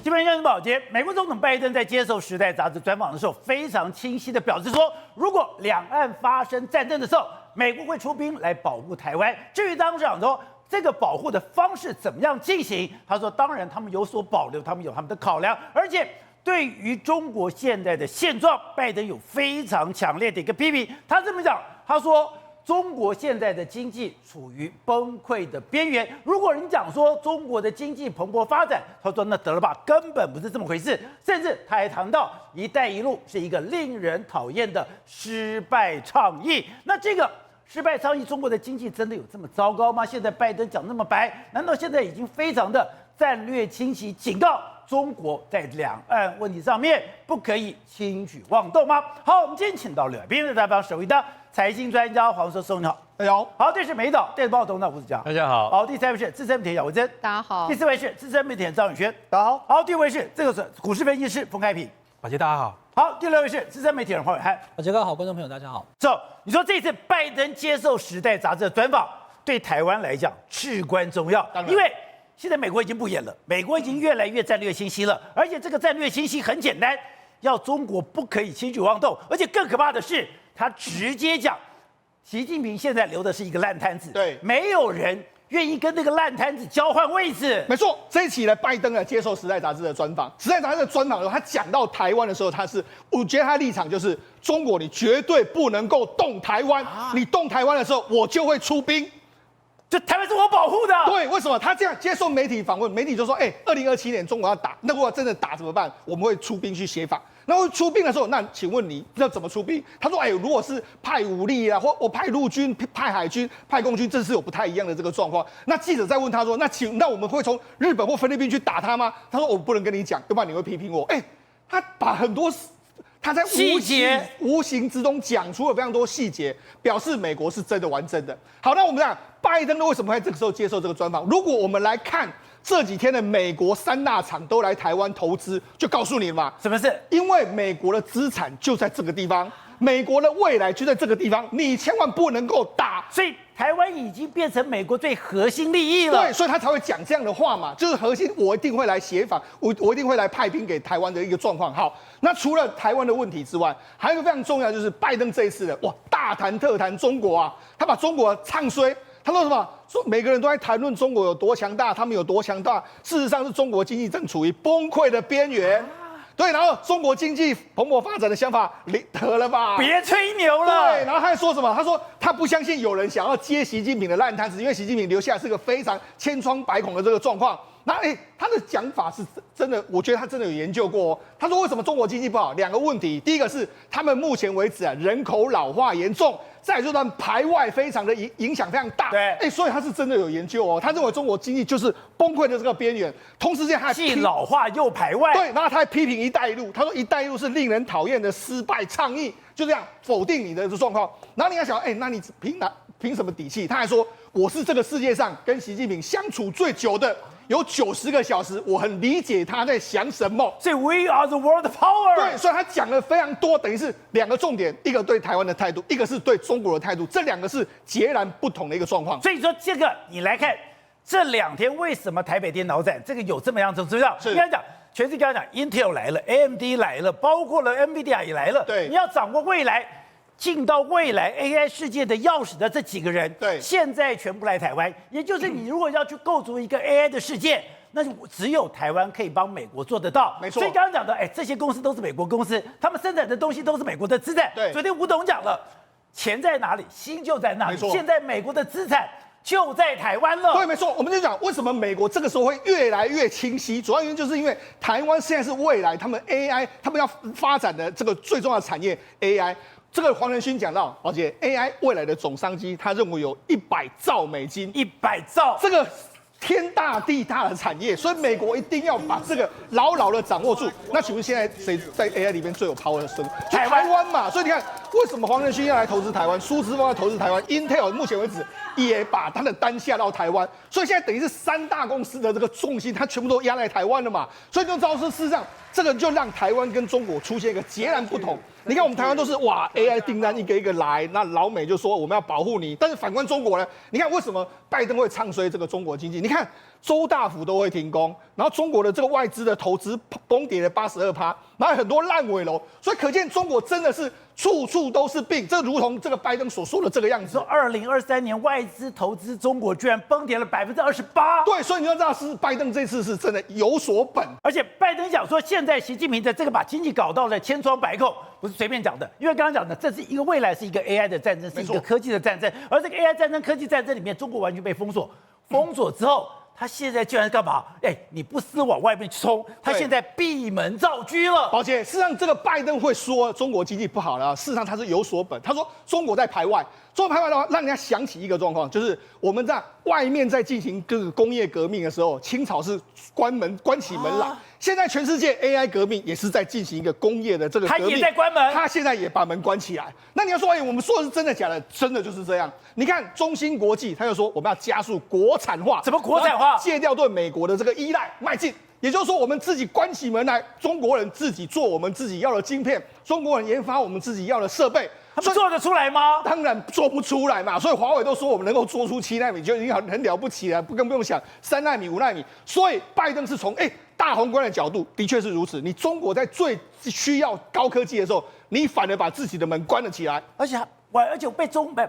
基本上是保洁，美国总统拜登在接受《时代》杂志专访的时候，非常清晰的表示说，如果两岸发生战争的时候，美国会出兵来保护台湾。至于当时讲说这个保护的方式怎么样进行，他说，当然他们有所保留，他们有他们的考量，而且对于中国现在的现状，拜登有非常强烈的一个批评。他这么讲，他说，中国现在的经济处于崩溃的边缘。如果你讲说中国的经济蓬勃发展，他说那得了吧，根本不是这么回事。甚至他还谈到“一带一路”是一个令人讨厌的失败倡议。那这个失败倡议，中国的经济真的有这么糟糕吗？现在拜登讲那么白，难道现在已经非常的战略清晰，警告中国在两岸问题上面不可以轻举妄动吗？好，我们今天请到了边的代表，首位的财经专家黄硕松，你好。大家好。好，这是美岛电子报董事长吴子嘉，大家好。好，第三位是资深媒体姚维珍，大家好。第四位是资深媒体人张宇轩，大家好。好，第五位是这个是股市分析师冯开平，宝杰大家好。好，第六位是资深媒体人黄伟汉。杰哥好，观众朋友大家好。你说这次拜登接受《时代》杂志的专访，对台湾来讲至关重要，因为现在美国已经不演了，美国已经越来越战略清晰了，而且这个战略清晰很简单，要中国不可以轻举妄动，而且更可怕的是，他直接讲，习近平现在留的是一个烂摊子，对，没有人愿意跟那个烂摊子交换位置。没错，这一期呢，拜登接受《时代》杂志的专访，《时代》杂志的专访的时候，他讲到台湾的时候，我觉得他的立场就是中国，你绝对不能够动台湾，你动台湾的时候，我就会出兵。就台湾是我保护的。对，为什么他这样接受媒体访问？媒体就说：“2027年中国要打，那如果真的打怎么办？我们会出兵去协防。那会出兵的时候，那请问你要怎么出兵？”他说：“如果是派武力啊，或我派陆军、派海军、派空军，这是有不太一样的这个状况。”那记者在问他说：“那我们会从日本或菲律宾去打他吗？”他说：“我不能跟你讲，要不然你会批评我。”他把很多他在无形之中讲出了非常多细节，表示美国是真的玩真的。好，那我们讲拜登为什么会这个时候接受这个专访？如果我们来看这几天的美国3大厂都来台湾投资，就告诉你嘛，什么事？因为美国的资产就在这个地方，美国的未来就在这个地方，你千万不能够打。所以台湾已经变成美国最核心利益了。对，所以他才会讲这样的话嘛，就是核心，我一定会来协防，我一定会来派兵给台湾的一个状况。好，那除了台湾的问题之外，还有一个非常重要，就是拜登这一次的大谈特谈中国啊，他把中国唱衰。他说什么？说每个人都在谈论中国有多强大，他们有多强大。事实上是中国经济正处于崩溃的边缘。对，然后中国经济蓬勃发展的想法得了吧？别吹牛了。对，然后他还说什么？他说他不相信有人想要接习近平的烂摊子，因为习近平留下是个非常千疮百孔的这个状况。那他的讲法是真的，我觉得他真的有研究过。他说为什么中国经济不好？2个问题，第一个是他们目前为止人口老化严重，再来就是他们排外非常的影响非常大。对，所以他是真的有研究哦。他认为中国经济就是崩溃的这个边缘，同时间他既老化又排外。对，然后他还批评“一带一路”，他说“一带一路”是令人讨厌的失败倡议，就这样否定你的这状况。然后你要想，那你凭什么底气？他还说我是这个世界上跟习近平相处最久的。有90个小时，我很理解他在想什么。所以 We are the world power。对，所以他讲了非常多，等于是2个重点，一个对台湾的态度，一个是对中国的态度，这2个是截然不同的一个状况。所以说这个你来看，这2天为什么台北电脑展这个有这么样子，知不知道？是。你刚才讲，全世界刚才讲 ，Intel 来了 ，AMD 来了，包括了 NVIDIA 也来了。对，你要掌握未来。进到未来 AI 世界的钥匙的这几个人，对，现在全部来台湾，也就是你如果要去构筑一个 AI 的世界，那就只有台湾可以帮美国做得到。没错。所以刚刚讲的，这些公司都是美国公司，他们生产的东西都是美国的资产。对。昨天吴董讲了，钱在哪里，心就在哪里。没错。现在美国的资产就在台湾了。对，没错。我们就讲为什么美国这个时候会越来越清晰，主要原因就是因为台湾现在是未来他们 AI 他们要发展的这个最重要的产业 AI。这个黄仁勋讲到，而且 AI 未来的总商机，他认为有100兆美金，100兆，这个天大地大的产业，所以美国一定要把这个牢牢的掌握住。那请问现在谁在 AI 里面最有 power 的生？台湾嘛。所以你看，为什么黄仁勋要来投资台湾？苏姿丰要投资台湾 ，Intel 目前为止也把他的单下到台湾，所以现在等于是3大公司的这个重心，它全部都压在台湾了嘛。所以就造成事实上，这个就让台湾跟中国出现一个截然不同。你看我们台湾都是AI 订单一个一个来，那老美就说我们要保护你，但是反观中国呢？你看为什么拜登会唱衰这个中国经济？你看周大福都会停工，然后中国的这个外资的投资崩跌了82%，然后很多烂尾楼，所以可见中国真的是处处都是病，这如同这个拜登所说的这个样子。说2023年外资投资中国居然崩跌了28%，对，所以你就知道是拜登这次是真的有所本，而且拜登讲说，现在习近平的这个把经济搞到了千疮百孔，不是随便讲的，因为刚刚讲的，这是一个未来是一个 AI 的战争，是一个科技的战争，而这个 AI 战争、科技战争里面，中国完全被封锁，封锁之后。他现在居然干嘛？你不思往外面冲，他现在闭门造车了。宝姐，事实上这个拜登会说中国经济不好了，事实上他是有所本。他说中国在排外，中国排外的话，让人家想起一个状况，就是我们在外面在进行这个工业革命的时候，清朝是关起门来。现在全世界 AI 革命也是在进行一个工业的这个革命，他也在关门，他现在也把门关起来。那你要说，我们说的是真的假的？真的就是这样。你看中芯国际，他就说我们要加速国产化，怎么国产化？戒掉对美国的这个依赖，迈进。也就是说，我们自己关起门来，中国人自己做我们自己要的晶片，中国人研发我们自己要的设备，他们做得出来吗？当然做不出来嘛。所以华为都说我们能够做出7奈米就已经很了不起了，更不用想3奈米、5奈米。所以拜登是从大宏观的角度，的确是如此。你中国在最需要高科技的时候，你反而把自己的门关了起来，而且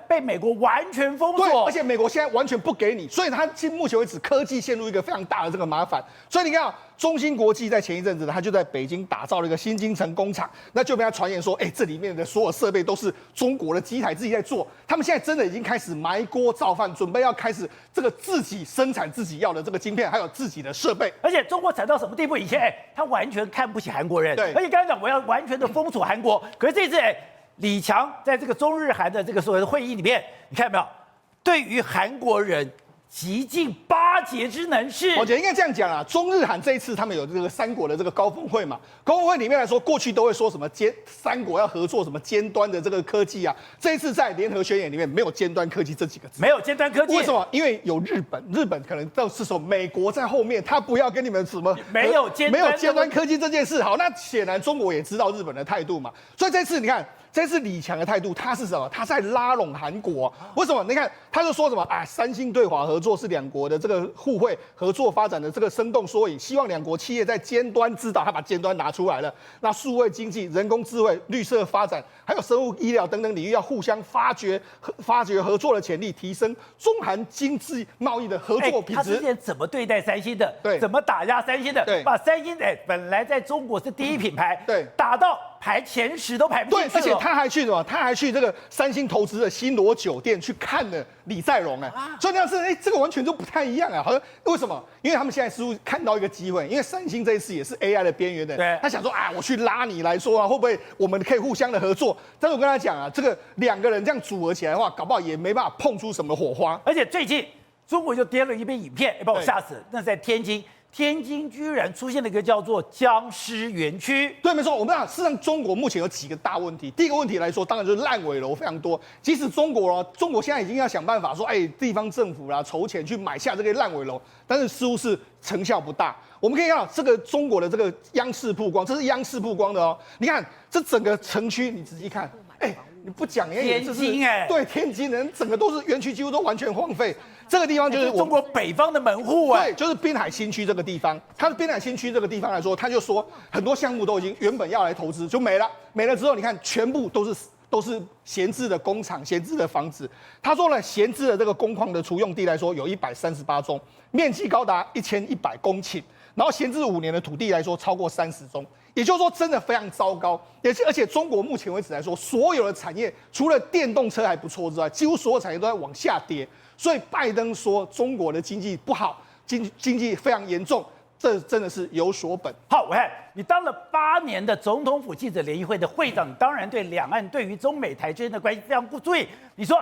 被美国完全封锁，对，而且美国现在完全不给你，所以它目前为止科技陷入一个非常大的这个麻烦。所以你看中芯国际在前一阵子，它就在北京打造了一个新京城工厂，那就被他传言说，这里面的所有设备都是中国的机台自己在做，他们现在真的已经开始埋锅造饭，准备要开始这个自己生产自己要的这个晶片，还有自己的设备。而且中国惨到什么地步？以前他完全看不起韩国人，对，而且刚才讲我要完全的封锁韩国，可是这次李强在这个中日韩的这个所谓的会议里面，你看到没有？对于韩国人极尽巴结之能事。我觉得应该这样讲啊，中日韩这一次他们有这个3国的这个高峰会嘛，高峰会里面来说，过去都会说什么3国要合作什么尖端的这个科技啊，这一次在联合宣言里面没有尖端科技这几个字，没有尖端科技，为什么？因为有日本可能到是说美国在后面，他不要跟你们什么没有尖端科技这件事。好，那显然中国也知道日本的态度嘛，所以这次你看。这次李强的态度，他是什么？他在拉拢韩国。为什么？你看，他就说什么啊？三星对华合作是2国的这个互惠合作发展的这个生动缩影，希望2国企业在尖端制造，他把尖端拿出来了。那数位经济、人工智慧、绿色发展，还有生物医疗等等领域，要互相发掘合作的潜力，提升中韩经济贸易的合作品质。他之前怎么对待三星的？对，怎么打压三星的？对，把三星本来在中国是第一品牌，对，打到排前10都排不进去了。对，而且他还去什么？他还去这个三星投资的新罗酒店去看了李在镕所以那是这个完全就不太一样啊。好像为什么？因为他们现在似乎看到一个机会，因为三星这一次也是 AI 的边缘的，对，他想说我去拉你来说会不会我们可以互相的合作？但是我跟他讲这个2个人这样组合起来的话，搞不好也没办法碰出什么火花。而且最近中国就跌了一篇影片，把我吓死了。那是在天津。天津居然出现了一个叫做僵尸园区。对，没错。我们讲，事实上中国目前有几个大问题。第一个问题来说，当然就是烂尾楼非常多。即使中国现在已经要想办法说，地方政府筹钱去买下这个烂尾楼，但是似乎是成效不大。我们可以看到这个中国的这个央视曝光，这是央视曝光的哦。你看这整个城区，你仔细看，你不讲天津对，天津人整个都是园区，几乎都完全荒废。这个地方就是中国北方的门户对，就是滨海新区这个地方。它的滨海新区这个地方来说，他就说很多项目都已经原本要来投资就没了，没了之后，你看全部都是闲置的工厂、闲置的房子。他说呢，闲置的这个工矿的除用地来说有138宗，面积高达1100公顷，然后闲置5年的土地来说超过30宗。也就是说，真的非常糟糕。而且中国目前为止来说，所有的产业除了电动车还不错之外，几乎所有产业都在往下跌。所以拜登说中国的经济不好，经济非常严重，这真的是有所本。好，我看你当了8年的总统府记者联谊会的会长，你当然对两岸对于中美台之间的关系非常不注意。你说，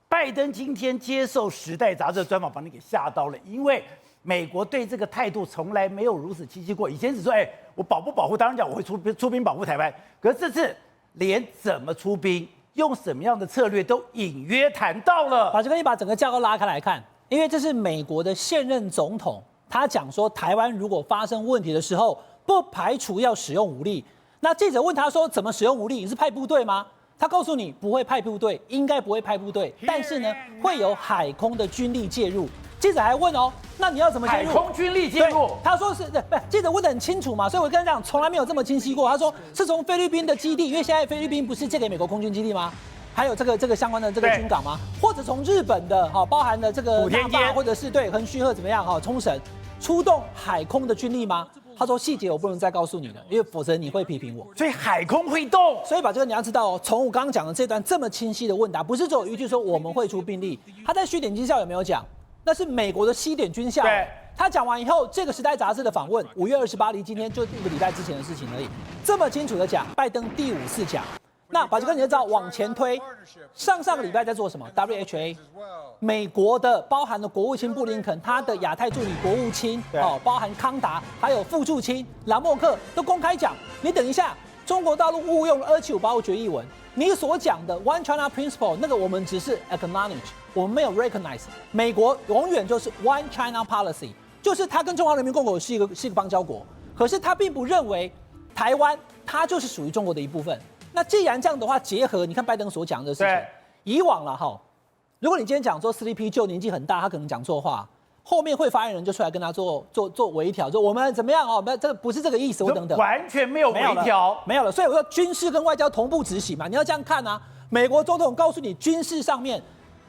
拜登今天接受《时代》杂志的专访，把你给吓到了，因为美国对这个态度从来没有如此清晰过。以前只说，我保不保护，当然讲我会出兵保护台湾，可是这次连怎么出兵、用什么样的策略都隐约谈到了。宝杰哥，你把整个架构拉开来看，因为这是美国的现任总统，他讲说台湾如果发生问题的时候，不排除要使用武力。那记者问他说，怎么使用武力？你是派部队吗？他告诉你不会派部队，应该不会派部队，但是呢，会有海空的军力介入。记者还问哦，那你要怎么介入？海空军力介入对，他说是，不，记者问得很清楚嘛，所以我跟他讲，从来没有这么清晰过。他说是从菲律宾的基地，因为现在菲律宾不是借给美国空军基地吗？还有这个相关的这个军港吗？或者从日本的包含了这个古天街，或者是对横须贺怎么样冲绳出动海空的军力吗？他说细节我不能再告诉你了，因为否则你会批评我。所以海空会动。所以把这个你要知道哦，从我刚刚讲的这段这么清晰的问答，不是只有一句说我们会出兵力，他在虚点军校有没有讲？那是美国的西点军校。对。他讲完以后，这个《时代》杂志的访问，5月28离今天就1个礼拜之前的事情而已，这么清楚的讲，拜登第5次讲。那宝杰哥，你就知道往前推，上个礼拜在做什么 ？WHA， 美国的包含了国务卿布林肯，他的亚太助理国务卿包含康达，还有副助卿兰莫克都公开讲，你等一下，中国大陆误用了2755决议文，你所讲的 One China Principle 那个我们只是 acknowledge， 我们没有 recognize， 美国永远就是 One China Policy， 就是他跟中华人民共和国是一个邦交国，可是他并不认为台湾它就是属于中国的一部分。那既然这样的话，结合你看拜登所讲的事情，以往了哈，如果你今天讲说 3P 就年纪很大，他可能讲错话，后面会发言人就出来跟他做微调，说我们怎么样哦，这个不是这个意思，或等等，完全没有微调，没有了。所以我说军事跟外交同步执行嘛，你要这样看啊。美国总统告诉你，军事上面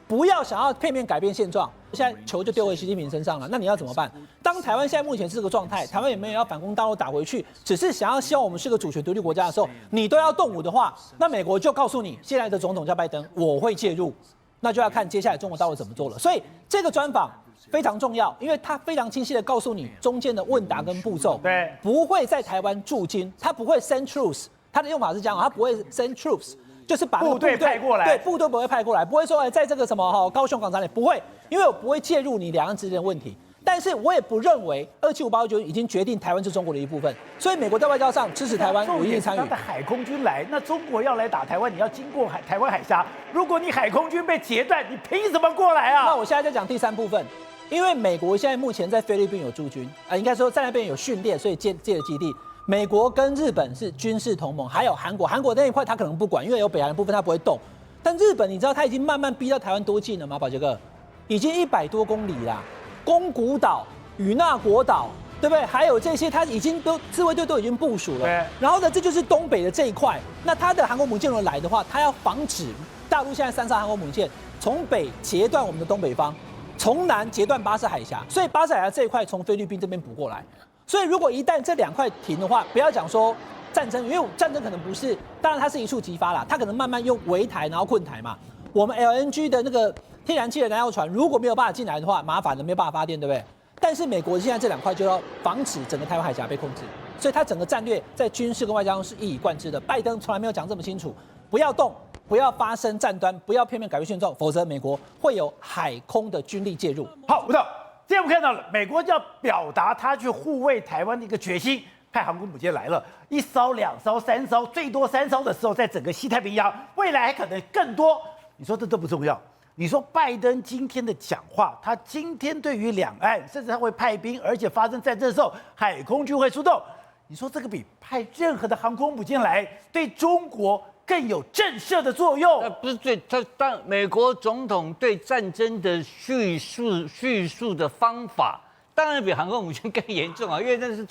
不要想要片面改变现状，现在球就丢回习近平身上了，那你要怎么办？当台湾现在目前是这个状态，台湾也没有要反攻大陆打回去，只是希望我们是个主权独立国家的时候，你都要动武的话，那美国就告诉你，现在的总统叫拜登，我会介入，那就要看接下来中国大陆怎么做了。所以这个专访非常重要，因为它非常清晰的告诉你中间的问答跟步骤，对，不会在台湾驻军，它不会 send troops， 它的用法是这样，它不会 send troops。就是把部队派过来，对，部队不会派过来，不会说在这个什么高雄港厂里不会，因为我不会介入你两岸之间的问题。但是我也不认为27589已经决定台湾是中国的一部分，所以美国在外交上支持台湾，我一定参与。他的海空军来，那中国要来打台湾，你要经过台湾海峡。如果你海空军被截断，你凭什么过来啊？那我现在在讲第3部分，因为美国现在目前在菲律宾有驻军，应该说在那边有训练，所以借了基地。美国跟日本是军事同盟，还有韩国，韩国那一块他可能不管，因为有北韩的部分他不会动。但日本你知道他已经慢慢逼到台湾多近了吗？宝杰哥，已经100多公里啦，宫古岛、与那国岛，对不对？还有这些，他已经都自卫队都已经部署了。然后呢，这就是东北的这一块。那他的航空母舰如果来的话，他要防止大陆现在3艘航空母舰从北截断我们的东北方，从南截断巴士海峡，所以巴士海峡这一块从菲律宾这边补过来。所以，如果一旦这2块停的话，不要讲说战争，因为战争可能不是，当然它是一触即发啦，它可能慢慢用围台，然后困台嘛。我们 LNG 的那个天然气的燃料船如果没有办法进来的话，麻烦了，没有办法发电，对不对？但是美国现在这2块就要防止整个台湾海峡被控制，所以它整个战略在军事跟外交上是一以贯之的。拜登从来没有讲这么清楚，不要动，不要发生战端，不要片面改变现状，否则美国会有海空的军力介入。好，吴导。今天我们看到了，美国就要表达他去护卫台湾的一个决心，派航空母舰来了，1艘、2艘、3艘，最多3艘的时候，在整个西太平洋，未来还可能更多。你说这都不重要？你说拜登今天的讲话，他今天对于两岸，甚至他会派兵，而且发生战争的时候，海空军会出动。你说这个比派任何的航空母舰来，对中国更有震慑的作用。不是当美国总统对战争的叙述的方法，当然比航空母舰更严重啊，因为那是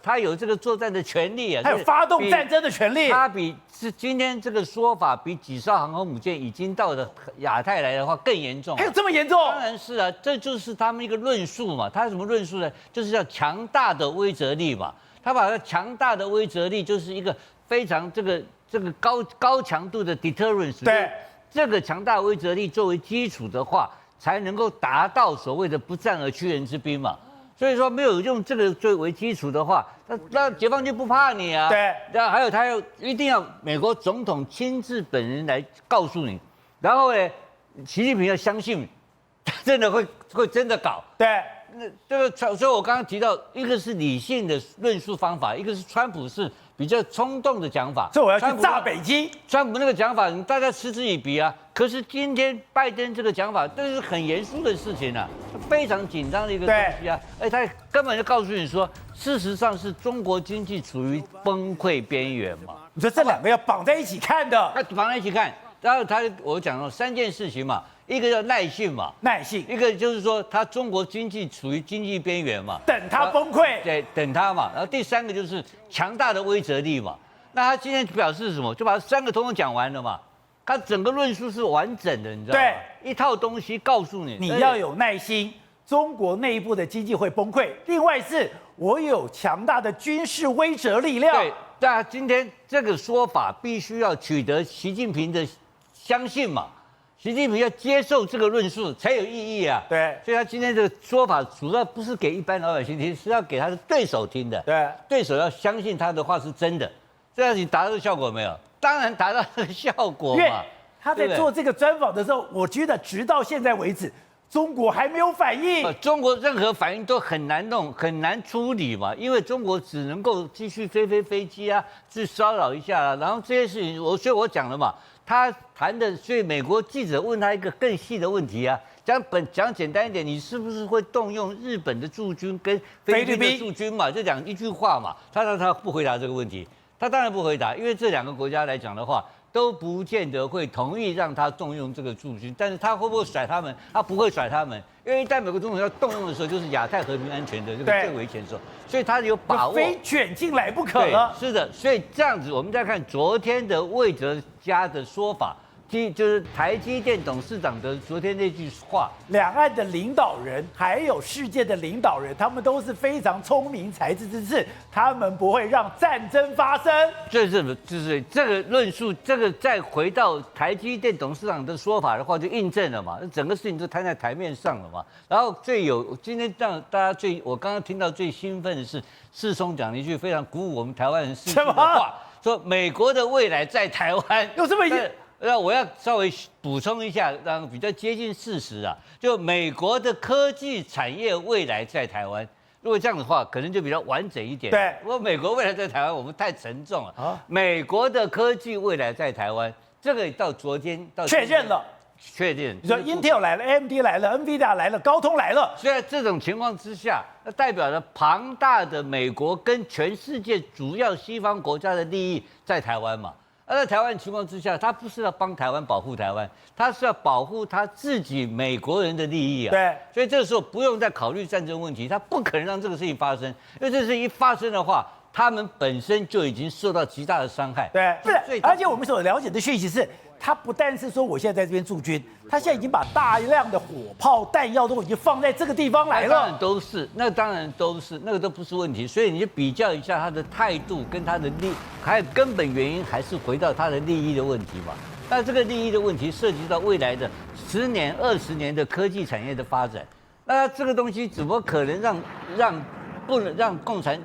他有这个作战的权利啊，还有发动战争的权利。他是今天这个说法比几艘航空母舰已经到了亚太来的话更严重。还有这么严重？当然是啊，这就是他们一个论述嘛。他什么论述呢？就是叫强大的威慑力嘛。他把强大的威慑力就是一个非常这个高强度的 deterrence， 对，这个强大威慑力作为基础的话，才能够达到所谓的不战而屈人之兵嘛。所以说没有用这个作为基础的话，那解放军不怕你啊。对，然后还有他一定要美国总统亲自本人来告诉你，然后呢，习近平要相信，他真的会真的搞。对。那这个，所以我刚刚提到，一个是理性的论述方法，一个是川普是比较冲动的讲法。所以我要去炸北京。川普那个讲法，大家嗤之以鼻啊。可是今天拜登这个讲法，这是很严肃的事情啊，非常紧张的一个东西啊。他根本就告诉你说，事实上是中国经济处于崩溃边缘嘛。你说这2个要绑在一起看的，绑在一起看。然后我讲了3件事情嘛，一个叫耐性嘛，耐性，一个就是说中国经济处于经济边缘嘛，等它崩溃，对，等它嘛。然后第3个就是强大的威慑力嘛。那他今天表示什么？就把3个通通讲完了嘛。他整个论述是完整的，你知道吗？对，一套东西告诉你，你要有耐心。中国内部的经济会崩溃，另外是我有强大的军事威慑力量。对，那今天这个说法必须要取得习近平的相信嘛，习近平要接受这个论述才有意义啊。对，所以他今天这个说法主要不是给一般老百姓听，是要给他的对手听的。对，对手要相信他的话是真的。这样你达到这个效果没有？当然达到这个效果嘛。他在做这个专访的时候，我觉得直到现在为止，中国还没有反应。中国任何反应都很难弄，很难处理嘛，因为中国只能够继续飞机啊，去骚扰一下啊，然后这些事情，所以我讲了嘛，他谈的，所以美国记者问他一个更细的问题啊，讲简单一点，你是不是会动用日本的驻军跟菲律宾的驻军嘛？就讲一句话嘛，他不回答这个问题，他当然不回答，因为这2个国家来讲的话，都不见得会同意让他动用这个驻军，但是他会不会甩他们？他不会甩他们，因为一旦美国总统要动用的时候，就是亚太和平安全的这个最危险的时候，所以他有把握，非卷进来不可了。是的，所以这样子，我们再看昨天的魏哲家的说法。就是台积电董事长的昨天那句话，两岸的领导人还有世界的领导人，他们都是非常聪明才智之士，他们不会让战争发生。就是这个论述，这个再回到台积电董事长的说法的话，就印证了嘛，整个事情都摊在台面上了嘛。然后今天让大家我刚刚听到最兴奋的是世聪讲了一句非常鼓舞我们台湾人士气的话，说美国的未来在台湾，有这么一句。那我要稍微补充一下，让比较接近事实啊。就美国的科技产业未来在台湾，如果这样的话，可能就比较完整一点。对，不过美国未来在台湾，我们太沉重了。啊，美国的科技未来在台湾，这个到昨天确认了。确定，你说 Intel 来了 ，AMD 来了 ，NVIDIA 来了，高通来了。所以在这种情况之下，那代表了庞大的美国跟全世界主要西方国家的利益在台湾嘛。而在台湾情况之下，他不是要帮台湾保护台湾，他是要保护他自己美国人的利益啊。对，所以这个时候不用再考虑战争问题，他不可能让这个事情发生，因为这事情一发生的话，他们本身就已经受到极大的伤害。对，是。而且我们所了解的讯息是，他不但是说我现在在这边驻军，他现在已经把大量的火炮弹药都已经放在这个地方来了。当然都是，那当然都是，那个都不是问题。所以你就比较一下他的态度跟他的还有根本原因还是回到他的利益的问题嘛。那这个利益的问题涉及到未来的10年、20年的科技产业的发展，那这个东西怎么可能不能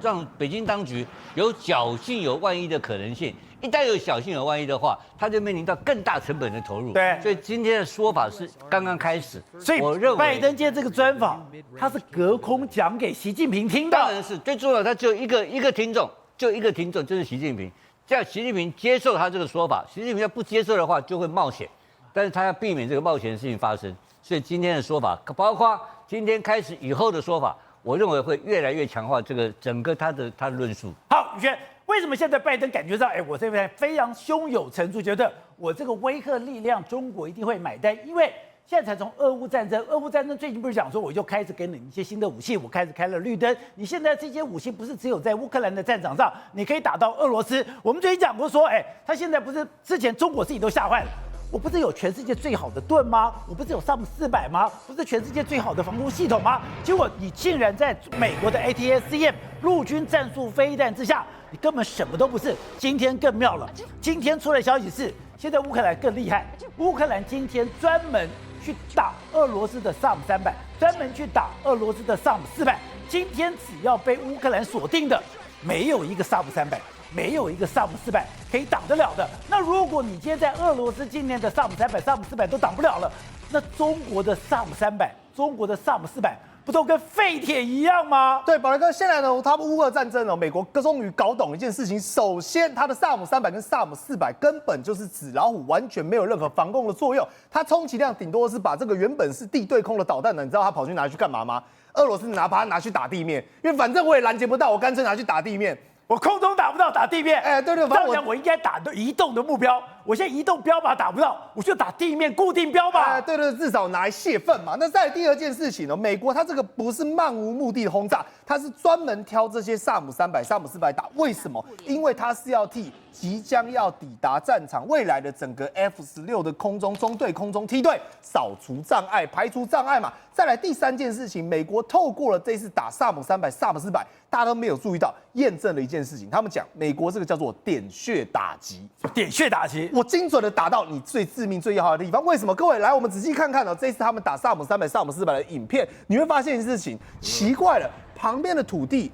让北京当局有侥幸有万一的可能性？一旦有侥幸有万一的话，他就面临到更大成本的投入。对，所以今天的说法是刚刚开始。所以我认为拜登今天这个专访，他是隔空讲给习近平听的。当然是最重要，他只有一个听众，就是习近平。这样习近平接受他这个说法，习近平要不接受的话就会冒险，但是他要避免这个冒险的事情发生。所以今天的说法，包括今天开始以后的说法，我认为会越来越强化这个整个他的论述。好，宇轩，为什么现在拜登感觉到，我这边非常胸有成竹，觉得我这个威吓力量，中国一定会买单？因为现在才从俄乌战争最近不是讲说，我就开始给你一些新的武器，我开始开了绿灯。你现在这些武器不是只有在乌克兰的战场上，你可以打到俄罗斯。我们最近讲过说，他现在不是之前中国自己都吓坏了。我不是有全世界最好的盾吗？我不是有SAM-400吗？不是全世界最好的防空系统吗？结果你竟然在美国的 ATACM 陆军战术飞弹之下，你根本什么都不是。今天更妙了，今天出来消息是，现在乌克兰更厉害。乌克兰今天专门去打俄罗斯的SAM-300，专门去打俄罗斯的SAM-400。今天只要被乌克兰锁定的，没有一个SAM-300。没有一个SAM-400可以挡得了的。那如果你今天在俄罗斯境内的SAM-300、SAM-400都挡不了了，那中国的SAM-300、中国的SAM-400不都跟废铁一样吗？对，宝来哥，现在呢，他们乌俄战争呢，美国终于搞懂一件事情。首先，它的SAM-300跟SAM-400根本就是纸老虎，完全没有任何防空的作用。它充其量顶多是把这个原本是地对空的导弹呢，你知道它跑去拿去干嘛吗？俄罗斯把它拿去打地面，因为反正我也拦截不到，我干脆拿去打地面。我空中打不到，打地面。对，这样我应该打移动的目标，我现在移动标靶打不到，我就打地面固定标靶。对对，至少拿来泄愤嘛。那再来第二件事情呢，美国它这个不是漫无目的的轰炸，它是专门挑这些萨姆300、萨姆400打。为什么？因为它是要替即将要抵达战场未来的整个 F-16的空中中队、空中梯队扫除障碍、排除障碍嘛。再来第三件事情，美国透过了这次打萨姆300、萨姆400，大家都没有注意到，验证了一件事情。他们讲美国这个叫做点穴打击，点穴打击，我精准的打到你最致命、最要害的地方。为什么？各位来，我们仔细看看哦，这次他们打萨姆300、萨姆400的影片，你会发现一件事情，奇怪了，旁边的土地，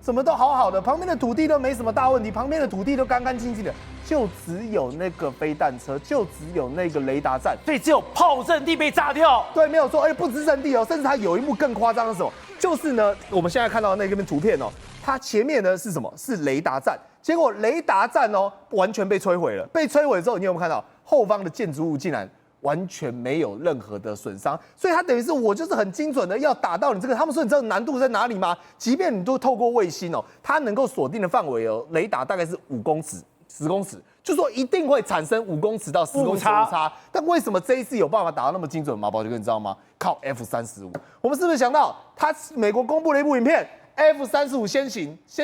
怎么都好好的，旁边的土地都没什么大问题，旁边的土地都干干净净的，就只有那个飞弹车，就只有那个雷达站，所以只有炮阵地被炸掉。对，没有错，而且不止阵地哦，甚至它有一幕更夸张的是什么？就是呢，我们现在看到的那边图片哦，它前面呢是什么？是雷达站，结果雷达站哦完全被摧毁了。被摧毁之后，你有没有看到后方的建筑物竟然完全没有任何的损伤？所以它等于是我就是很精准的要打到你这个。他们说你知道难度在哪里吗？即便你都透过卫星哦，它能够锁定的范围哦，雷达大概是5公尺、10公尺。就说一定会产生5公尺到10公尺的误差，但为什么这一次有办法打到那么精准？马宝就跟你知道吗？靠 F-35，我们是不是想到美国公布了一部影片 ，F-35先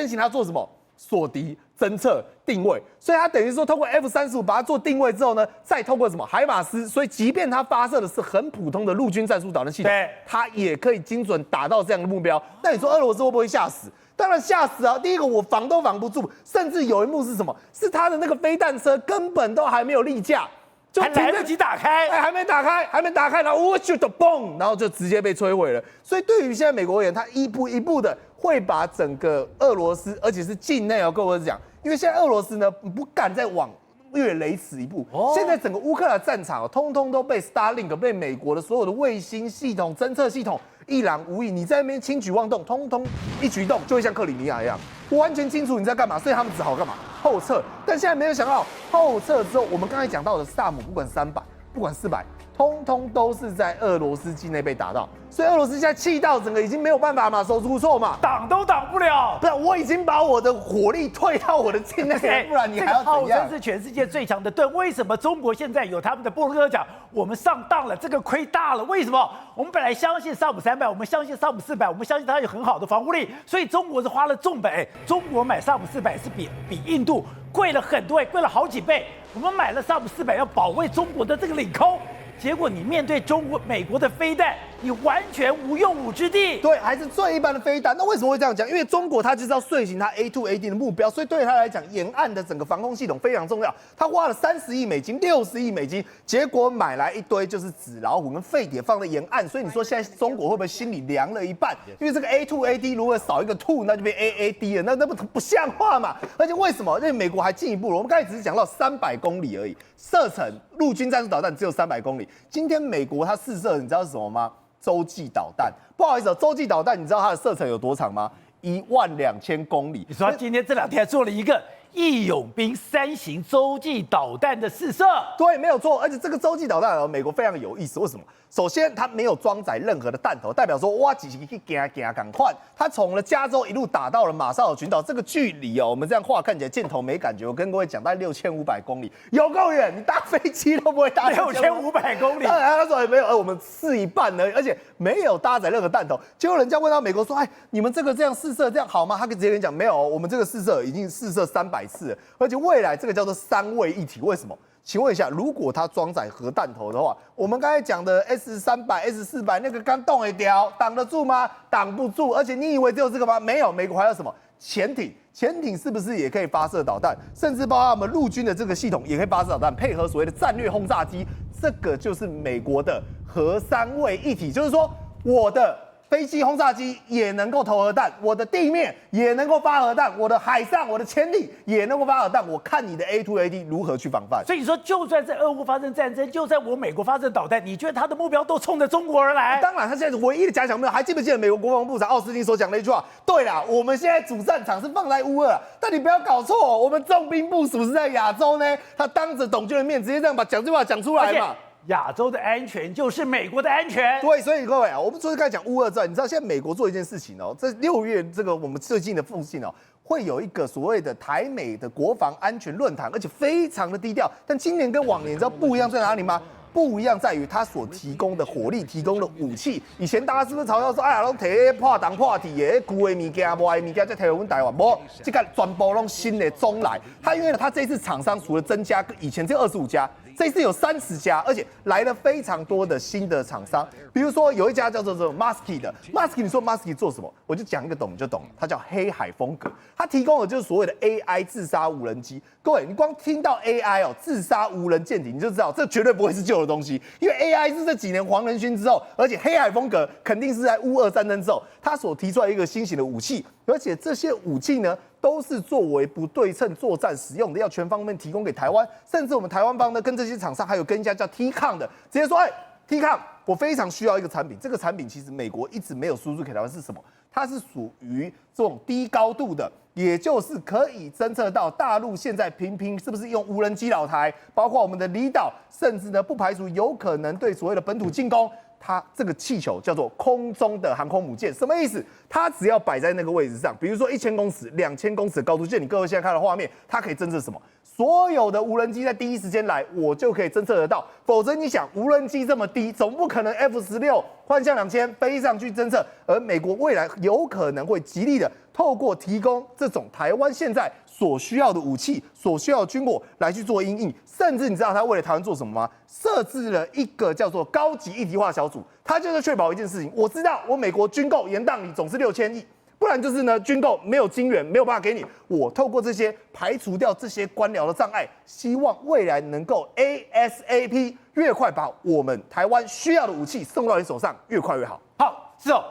行它做什么？锁敌、侦测、定位，所以它等于说通过 F-35把它做定位之后呢，再通过什么海马斯，所以即便它发射的是很普通的陆军战术导弹系统，它也可以精准打到这样的目标。那你说俄罗斯会不会吓死？当然吓死啊！第一个我防都防不住，甚至有一幕是什么？是他的那个飞弹车根本都还没有立架，就还来得及打开，还没打开，然后我就嘣，然后就直接被摧毁了。所以对于现在美国而言，他一步一步的会把整个俄罗斯，而且是境内哦，各位讲，因为现在俄罗斯呢不敢再往越雷池一步。现在整个乌克兰战场通通都被 Starlink 被美国的所有的卫星系统、侦测系统一览无遗，你在那边轻举妄动，通通一举一动就会像克里米亚一样，我完全清楚你在干嘛，所以他们只好干嘛后撤。但现在没有想到后撤之后，我们刚才讲到的萨姆，不管300，不管400，通通都是在俄罗斯境内被打到，所以俄罗斯现在气到整个已经没有办法嘛，手足无措嘛，挡都挡不了。不是，我已经把我的火力退到我的境内，不然你还要怎样？号称是全世界最强的盾，为什么中国现在有他们的部落客讲我们上当了，这个亏大了？为什么？我们本来相信萨姆300，我们相信萨姆400，我们相信它有很好的防护力，所以中国是花了重本。中国买萨姆400是比印度贵了很多，贵了好几倍。我们买了萨姆400要保卫中国的这个领空。结果你面对美国的飞弹，你完全无用武之地。对，还是最一般的飞弹。那为什么会这样讲？因为中国它就是要遂行它 A2AD 的目标，所以对它来讲，沿岸的整个防空系统非常重要。它花了30亿美金、60亿美金，结果买来一堆就是纸老虎跟废铁放在沿岸。所以你说现在中国会不会心里凉了一半？因为这个 A2AD 如果少一个 2，那就变 AAD 了，那不像话嘛。而且为什么？因为美国还进一步了，我们刚才只是讲到300公里而已，射程陆军战术导弹只有300公里。今天美国它试射，你知道是什么吗？洲际导弹。不好意思，洲际导弹你知道它的射程有多长吗？12000公里。你说他今天这2天还做了一个义勇兵3型洲际导弹的试射，对，没有错。而且这个洲际导弹美国非常有意思，为什么？首先，它没有装载任何的弹头，代表说哇，几去赶快，它从了加州一路打到了马绍尔群岛，这个距离我们这样画看起来箭头没感觉。我跟各位讲，大概6500公里，有够远，你搭飞机都不会搭6500公里。他说没有，我们试一半而已，而且没有搭载任何弹头。结果人家问到美国说，你们这个这样试射这样好吗？他直接跟你讲，没有，我们这个试射已经试射300次了，而且未来这个叫做3位一体，为什么？请问一下，如果它装载核弹头的话，我们刚才讲的 S-300、S-400那个刚动一条，挡得住吗？挡不住。而且你以为只有这个吗？没有，美国还有什么潜艇？潜艇是不是也可以发射导弹？甚至包括我们陆军的这个系统也可以发射导弹，配合所谓的战略轰炸机，这个就是美国的核3位一体，就是说我的飞机轰炸机也能够投核弹，我的地面也能够发核弹，我的海上、我的潜艇也能够发核弹。我看你的 A2AD 如何去防范。所以你说，就算在俄乌发生战争，就算我美国发射导弹，你觉得他的目标都冲着中国而来？当然，他现在唯一的假想目标，还记不记得美国国防部长奥斯汀所讲的一句话？对啦，我们现在主战场是放在乌俄，但你不要搞错，我们重兵部署是在亚洲呢。他当着董军的面，直接这样把这句话讲出来嘛。亚洲的安全就是美国的安全。对，所以各位我们昨天刚才讲乌俄战，你知道现在美国做一件事情这6月这个我们最近的附近会有一个所谓的台美的国防安全论坛，而且非常的低调。但今年跟往年你知道不一样在哪里吗？不一样在于它所提供的火力、提供的武器。以前大家是不是嘲笑说，哎呀，拢摕破东破地的旧的物件、无的物件在台湾台湾，无这个全部拢新的中来。它因为它这次厂商除了增加，以前只有25家。这次有30家，而且来了非常多的新的厂商，比如说有一家叫做 Musky 的 Musky， 你说 Musky 做什么？我就讲一个懂你就懂了，它叫黑海风格，它提供的就是所谓的 AI 自杀无人机。各位，你光听到 AI 哦，自杀无人舰艇，你就知道这绝对不会是旧的东西，因为 AI 是这几年黄仁勋之后，而且黑海风格肯定是在乌俄战争之后，他所提出来一个新型的武器，而且这些武器呢，都是作为不对称作战使用的，要全方面提供给台湾。甚至我们台湾方呢，跟这些厂商还有跟一家叫 T-CON 的，直接说，T-CON， 我非常需要一个产品。这个产品其实美国一直没有输出给台湾，是什么？它是属于这种低高度的，也就是可以侦测到大陆现在频频是不是用无人机扰台，包括我们的离岛，甚至呢不排除有可能对所谓的本土进攻。它这个气球叫做空中的航空母舰，什么意思？它只要摆在那个位置上，比如说1000公尺、2000公尺的高度，就你各位现在看的画面，它可以侦测什么？所有的无人机在第一时间来，我就可以侦测得到。否则你想，无人机这么低，总不可能 F-16幻象2000飞上去侦测。而美国未来有可能会极力的透过提供这种台湾现在所需要的武器、所需要的军火来去做因应，甚至你知道他为了台湾做什么吗？设置了一个叫做高级一体化小组，他就是确保一件事情：我知道我美国军购延宕你总是6000亿。不然就是呢，军购没有金援，没有办法给你。我透过这些排除掉这些官僚的障碍，希望未来能够 ASAP 越快把我们台湾需要的武器送到你手上，越快越好。好，是哦，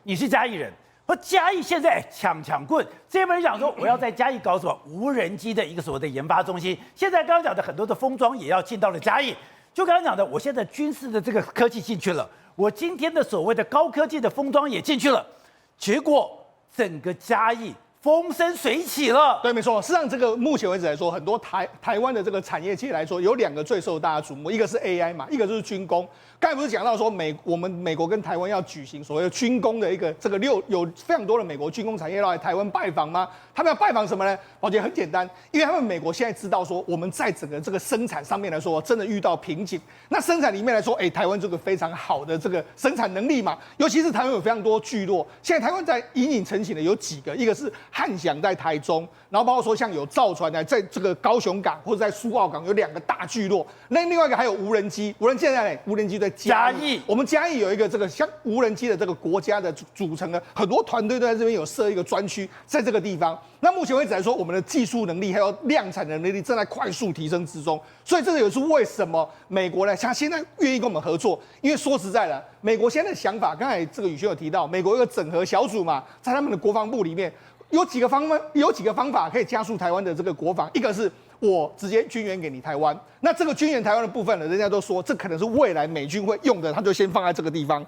你是嘉义人，和嘉义现在抢棍，这些人讲说我要在嘉义搞什么无人机的一个所谓的研发中心。现在刚刚讲的很多的封装也要进到了嘉义，就刚刚讲的，我现在军事的这个科技进去了，我今天的所谓的高科技的封装也进去了。结果整个嘉义风生水起了。对，没错。事实上，这个目前为止来说，很多台湾的这个产业界来说，有2个最受大家瞩目，一个是 AI 嘛，一个就是军工。刚才不是讲到说我们美国跟台湾要举行所谓的军工的一个这个有非常多的美国军工产业要来台湾拜访吗？他们要拜访什么呢？我觉得很简单，因为他们美国现在知道说我们在整个这个生产上面来说，真的遇到瓶颈。那生产里面来说，台湾这个非常好的这个生产能力嘛，尤其是台湾有非常多聚落，现在台湾在隐隐成型的有几个，一个是汉翔在台中，然后包括说像有造船在这个高雄港或者在苏澳港有2个大聚落，那另外一个还有无人机，现在无人机在嘉义，我们嘉义有一个这个像无人机的这个国家的组成的很多团队都在这边有设一个专区，在这个地方。那目前为止来说，我们的技术能力还有量产的能力正在快速提升之中，所以这个也是为什么美国呢，像现在愿意跟我们合作，因为说实在的，美国现在的想法，刚才这个宇轩有提到，美国有个整合小组嘛，在他们的国防部里面有几个方法可以加速台湾的这个国防，一个是我直接军援给你台湾，那这个军援台湾的部分呢，人家都说这可能是未来美军会用的，他就先放在这个地方。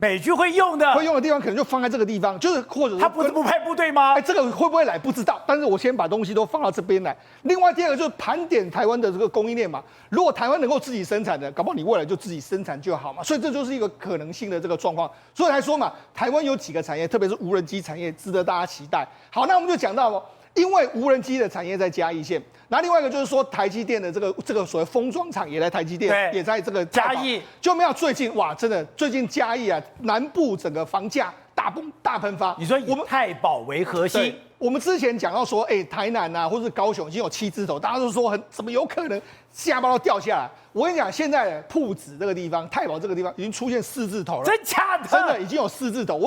美军会用的地方可能就放在这个地方，就是或者他不是不派部队吗？这个会不会来不知道，但是我先把东西都放到这边来。另外第2个就是盘点台湾的这个供应链嘛，如果台湾能够自己生产的，搞不好你未来就自己生产就好嘛，所以这就是一个可能性的这个状况。所以来说嘛，台湾有几个产业，特别是无人机产业，值得大家期待。好，那我们就讲到因为无人机的产业在嘉义县，那另外一个就是说台积电的这个所谓封装厂也在台积电，也在这个嘉义。就没有最近哇，真的最近嘉义啊，南部整个房价大喷发。你说以太保为核心，我们之前讲到说，台南啊，或是高雄已经有7字头，大家都说怎么有可能下巴都掉下来？我跟你讲，现在朴子这个地方、太保这个地方已经出现4字头了，真假的？真的已经有4字头。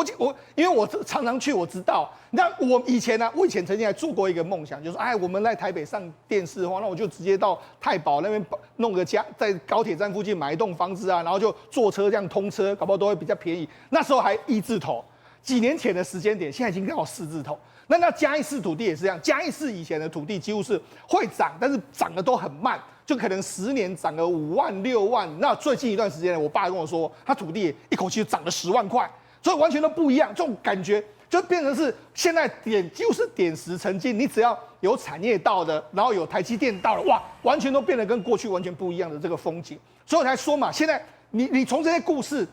因为我常常去，我知道。那我以前曾经还做过一个梦想，就是我们在台北上电视的话，那我就直接到太保那边弄个家，在高铁站附近买一栋房子啊，然后就坐车这样通车，搞不好都会比较便宜。那时候还1字头，几年前的时间点，现在已经到4字头。那嘉义市土地也是这样，嘉义市以前的土地几乎是会涨，但是涨得都很慢，就可能10年涨个5万6万。那最近一段时间呢，我爸跟我说，他土地一口气就涨了10万块，所以完全都不一样。这种感觉就变成是现在就是点石成金，你只要有产业到的，然后有台积电到了，哇，完全都变得跟过去完全不一样的这个风景。所以我才说嘛，现在你从这些故事。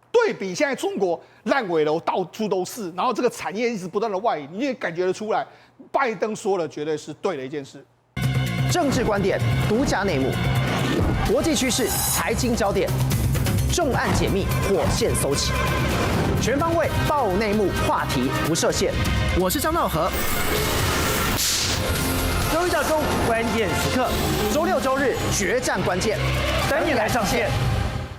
对对比现在中国烂尾楼到处都是，然后这个产业一直不断的外移，你也感觉得出来，拜登说了绝对是对的一件事。政治观点、独家内幕、国际趋势、财经焦点，重案解密，火线搜起，全方位爆内幕，话题不设限。我是张道和。周一到周五关键时刻，周六周日决战关键，等你来上线。